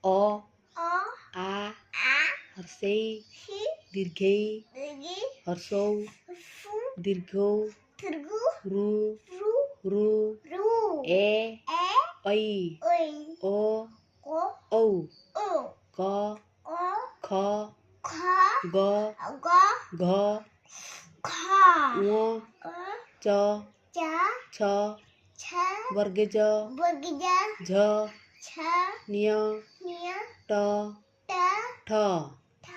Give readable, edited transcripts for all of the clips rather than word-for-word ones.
अ अ आ आ हर्षै हि दीर्घै दीर्घ हर्षौ फु दीर्घौ दीर्घ रु रु रु रु ए ए ऐ ओइ ओ को औ ओ क को ख ख ग ग घ ख ङ च च छ छ वर्गे ज वर्गीज झ छ निय निय ट ट ठ ठ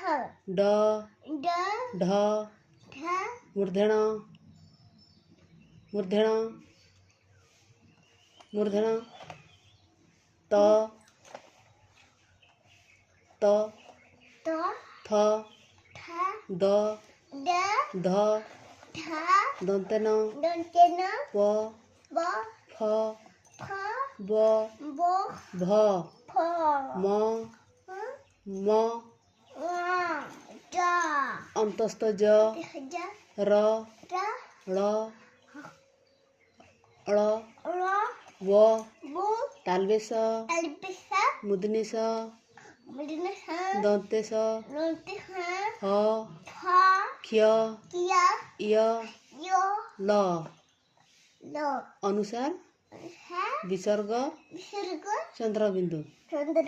ड ड ढ ढ मूर्धण मूर्धण मूर्धण त त त थ थ द ड ध ध दंतेन दंतेन प ब फ फ ब ब भ फ म म ज अंतस्थ ज ज र र ळ ळ र व ब तालवेस अल्पिसा मुदनिस मुदन ह दंतेस नोते ह ह फ क्ष किया य यो ल लो अनुसार है विसर्ग विसर्ग चंद्रबिंदु चंद्र